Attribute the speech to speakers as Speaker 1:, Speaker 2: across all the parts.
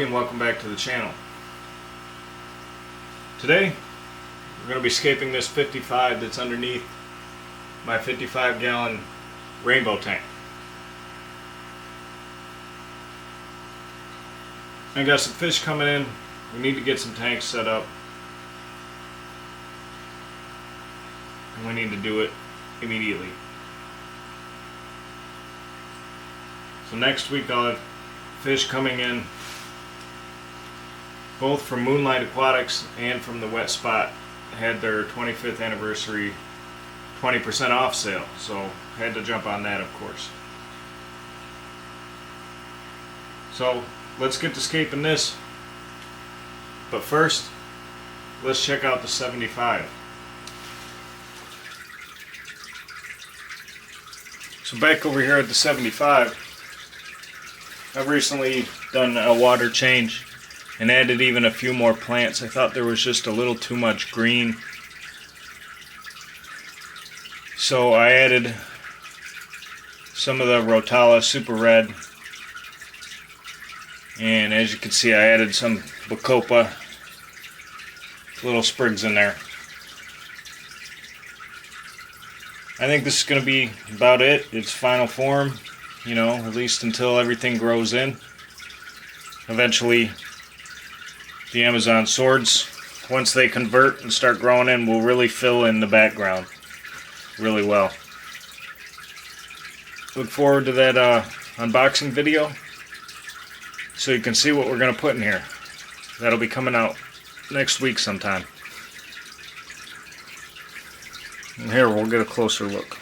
Speaker 1: everybody, and welcome back to the channel. Today we're going to be scaping this 55 that's underneath my 55-gallon rainbow tank. I got some fish coming in. We need to get some tanks set up, and we need to do it immediately. So next week I'll have fish coming in both from Moonlight Aquatics and from the Wet Spot. Had their 25th anniversary 20% off sale, so had to jump on that, of course. So let's get to scaping this, but first let's check out the 75. So back over here at the 75, I've recently done a water change and added even a few more plants. I thought there was just a little too much green, so I added some of the Rotala Super Red, and as you can see I added some Bacopa, little sprigs in there. I think this is going to be about it. Its final form, you know, at least until everything grows in. Eventually the Amazon swords, once they convert and start growing in, will really fill in the background really well. Look forward to that unboxing video so you can see what we're going to put in here. That'll be coming out next week sometime. And here we'll get a closer look.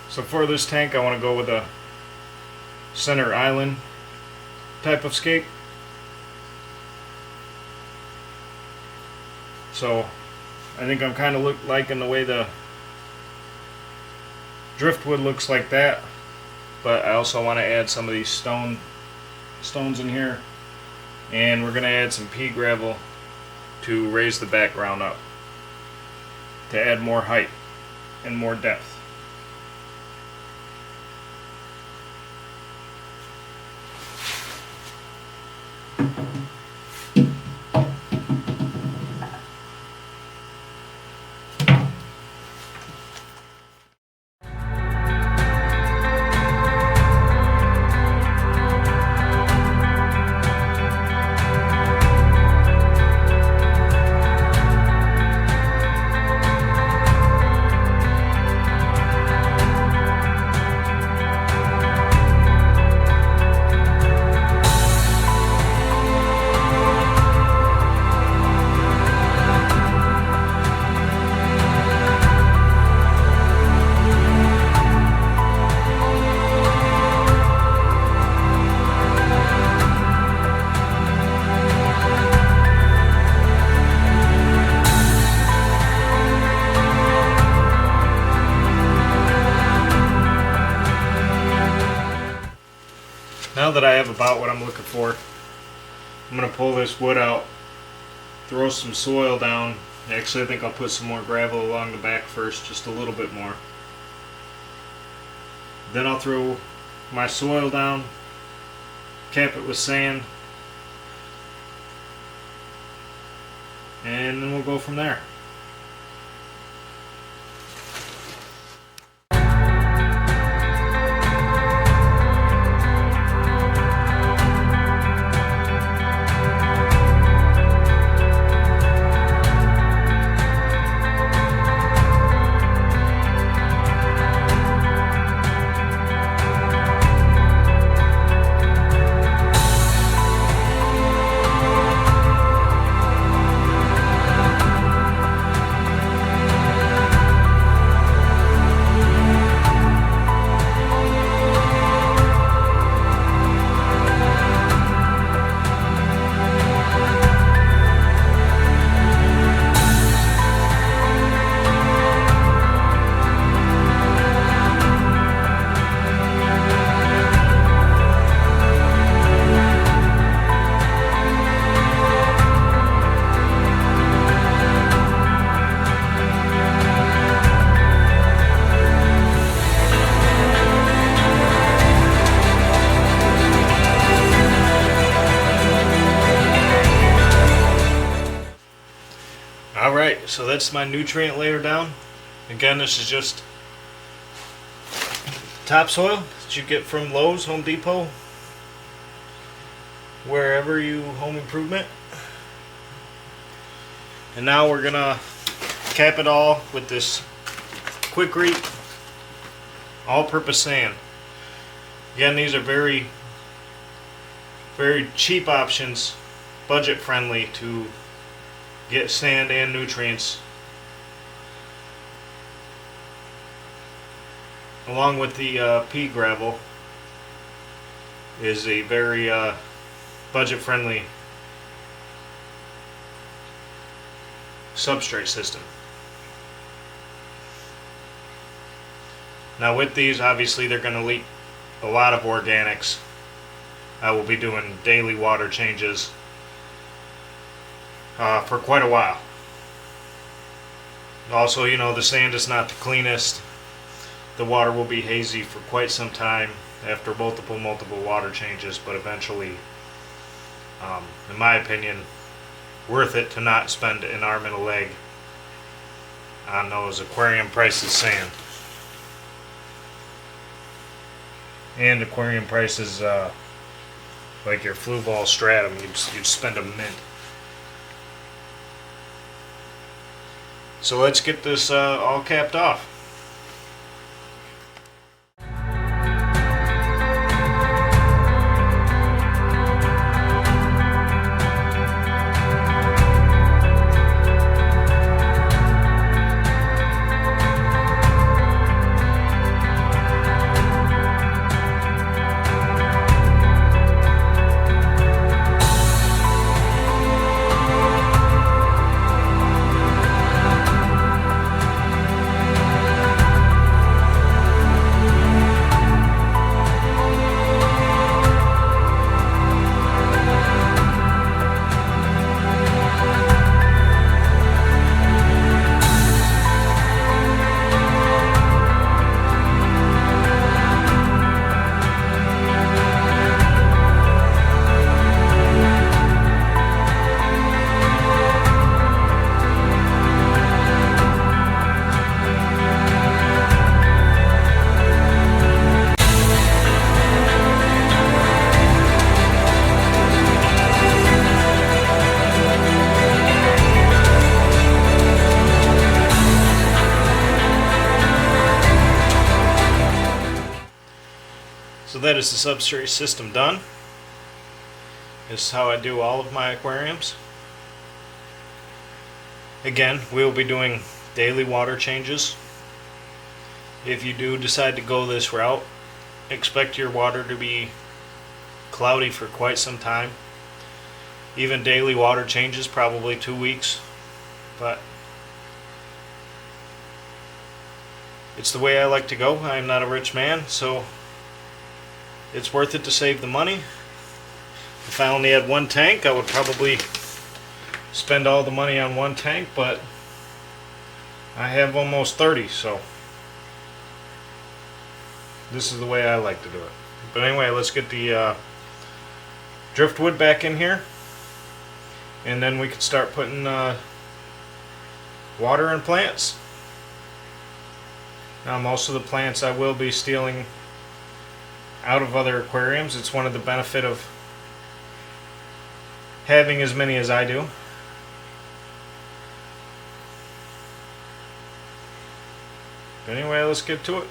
Speaker 1: So for this tank I want to go with a center island type of scape. So I think I'm kind of liking the way the driftwood looks like that, but I also want to add some of these stones in here, and we're going to add some pea gravel to raise the background up to add more height and more depth. now that I have about what I'm looking for, I'm going to pull this wood out, throw some soil down. Actually, I think I'll put some more gravel along the back first, just a little bit more. Then I'll throw my soil down, cap it with sand, and then we'll go from there. Alright, so that's my nutrient layer down. Again, this is just topsoil that you get from Lowe's, Home Depot, wherever you home improvement. And now we're gonna cap it all with this Quikrete all-purpose sand. Again, these are very cheap options, budget friendly to get sand and nutrients, along with the pea gravel. Is a very budget friendly substrate system. Now with these, obviously they're going to leak a lot of organics. I will be doing daily water changes for quite a while. Also, you know, the sand is not the cleanest. The water will be hazy for quite some time after multiple water changes, but eventually, in my opinion, worth it to not spend an arm and a leg on those Aquarium prices sand. And Aquarium prices like your Flu Ball Stratum, you'd spend a mint. So let's get this all capped off. So that is the substrate system done. This is how I do all of my aquariums. Again, we will be doing daily water changes. If you do decide to go this route, expect your water to be cloudy for quite some time. Even daily water changes, probably 2 weeks. But it's the way I like to go. I am not a rich man, so it's worth it to save the money. If I only had one tank, I would probably spend all the money on one tank, but I have almost 30, so this is the way I like to do it. But anyway, let's get the driftwood back in here, and then we can start putting water in plants. Now, most of the plants I will be stealing out of other aquariums. It's one of the benefits of having as many as I do. But anyway, let's get to it.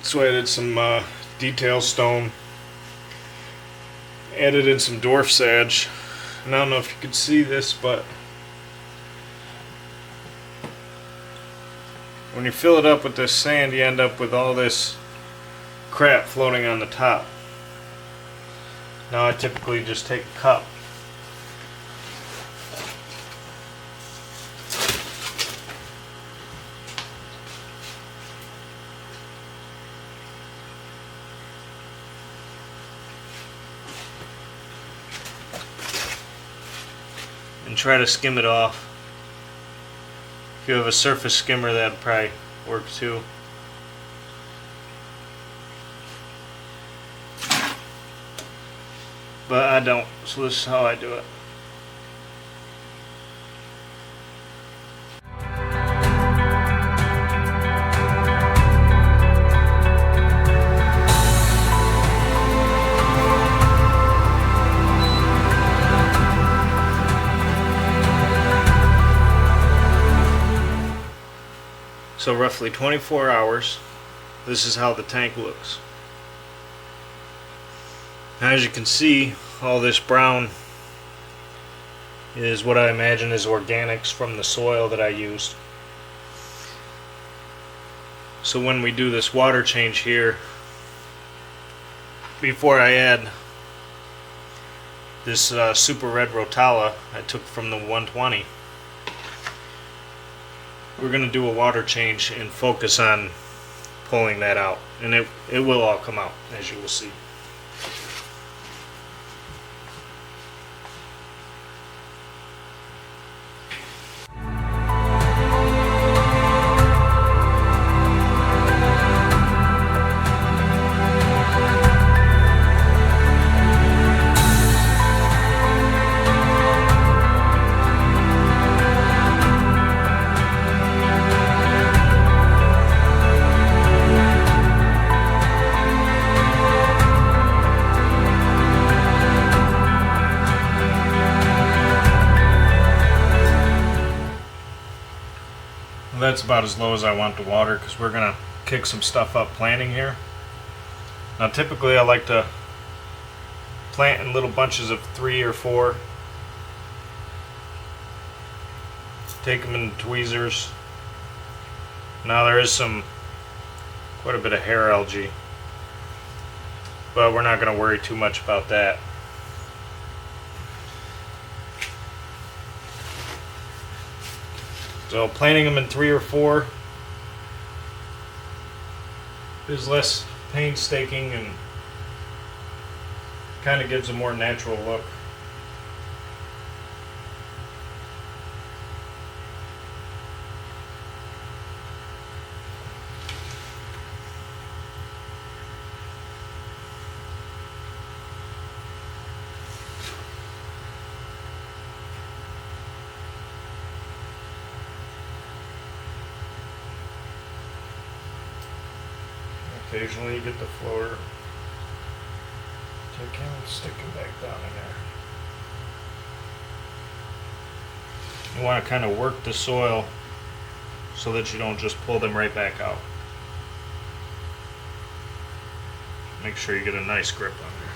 Speaker 1: So I added some detail stone, added in some dwarf sage, and I don't know if you could see this, but when you fill it up with this sand, you end up with all this crap floating on the top. Now I typically just take a cup and try to skim it off. If you have a surface skimmer, that'd probably work too. But I don't, so this is how I do it. So roughly 24 hours, this is how the tank looks. Now, as you can see, all this brown is what I imagine is organics from the soil that I used. So when we do this water change here, before I add this super red rotala I took from the 120, we're going to do a water change and focus on pulling that out, and it will all come out, as you will see. That's about as low as I want the water, because we're going to kick some stuff up planting here. Now typically I like to plant in little bunches of 3 or 4. Take them in tweezers. Now there is quite a bit of hair algae, but we're not going to worry too much about that. So planting them in 3 or 4 is less painstaking and kind of gives a more natural look. Occasionally you get the floater. So I can't stick it back down in there. You want to kind of work the soil so that you don't just pull them right back out. Make sure you get a nice grip on there.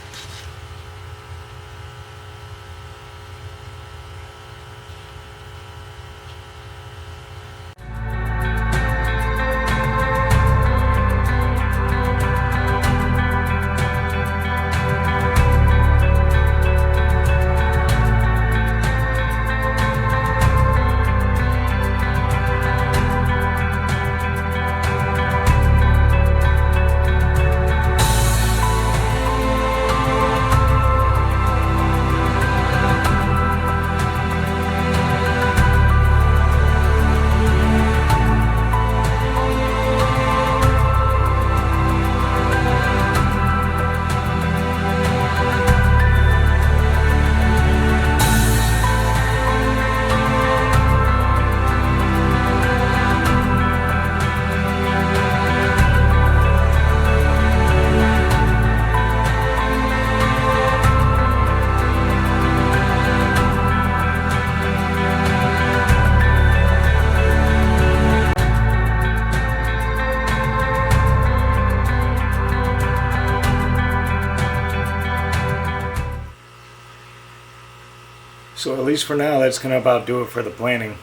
Speaker 1: So at least for now, that's going to about do it for the planting.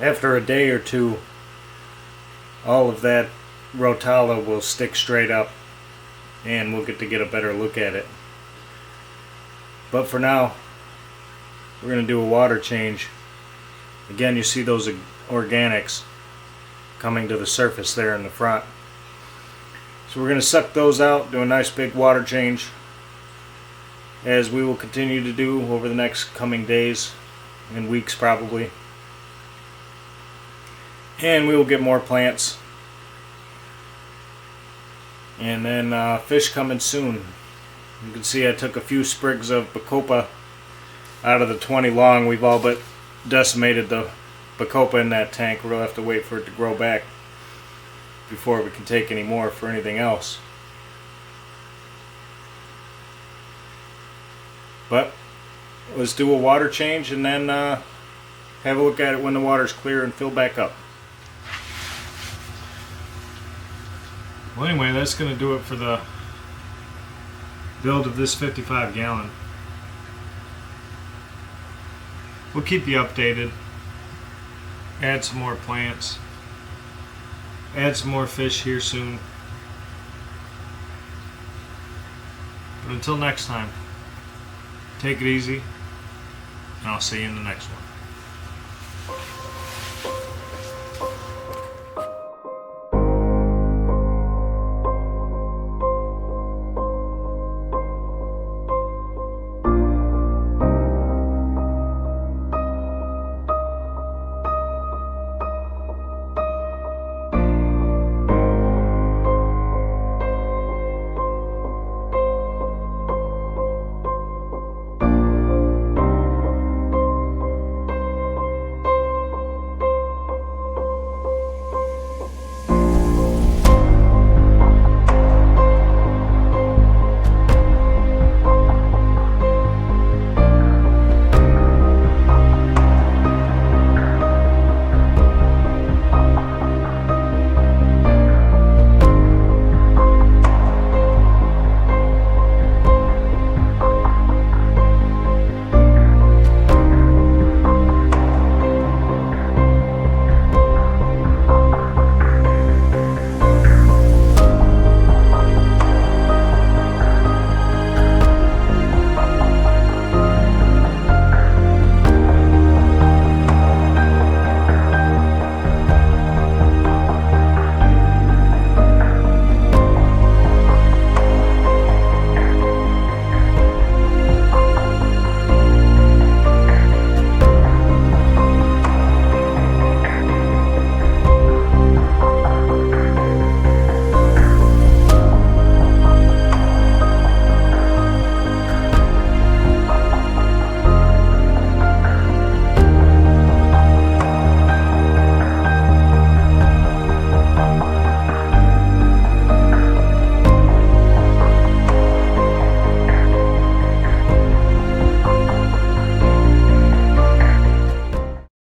Speaker 1: After a day or two, all of that rotala will stick straight up and we'll get a better look at it. But for now, we're going to do a water change. Again, you see those organics coming to the surface there in the front. So we're going to suck those out, do a nice big water change, as we will continue to do over the next coming days and weeks probably. And we will get more plants. And then fish coming soon. You can see I took a few sprigs of bacopa out of the 20 long. We've all but decimated the bacopa in that tank. We'll have to wait for it to grow back before we can take any more for anything else. But let's do a water change and then have a look at it when the water's clear and fill back up. Well, anyway, that's going to do it for the build of this 55 gallon. we'll keep you updated. Add some more plants. Add some more fish here soon. But until next time, take it easy, and I'll see you in the next one.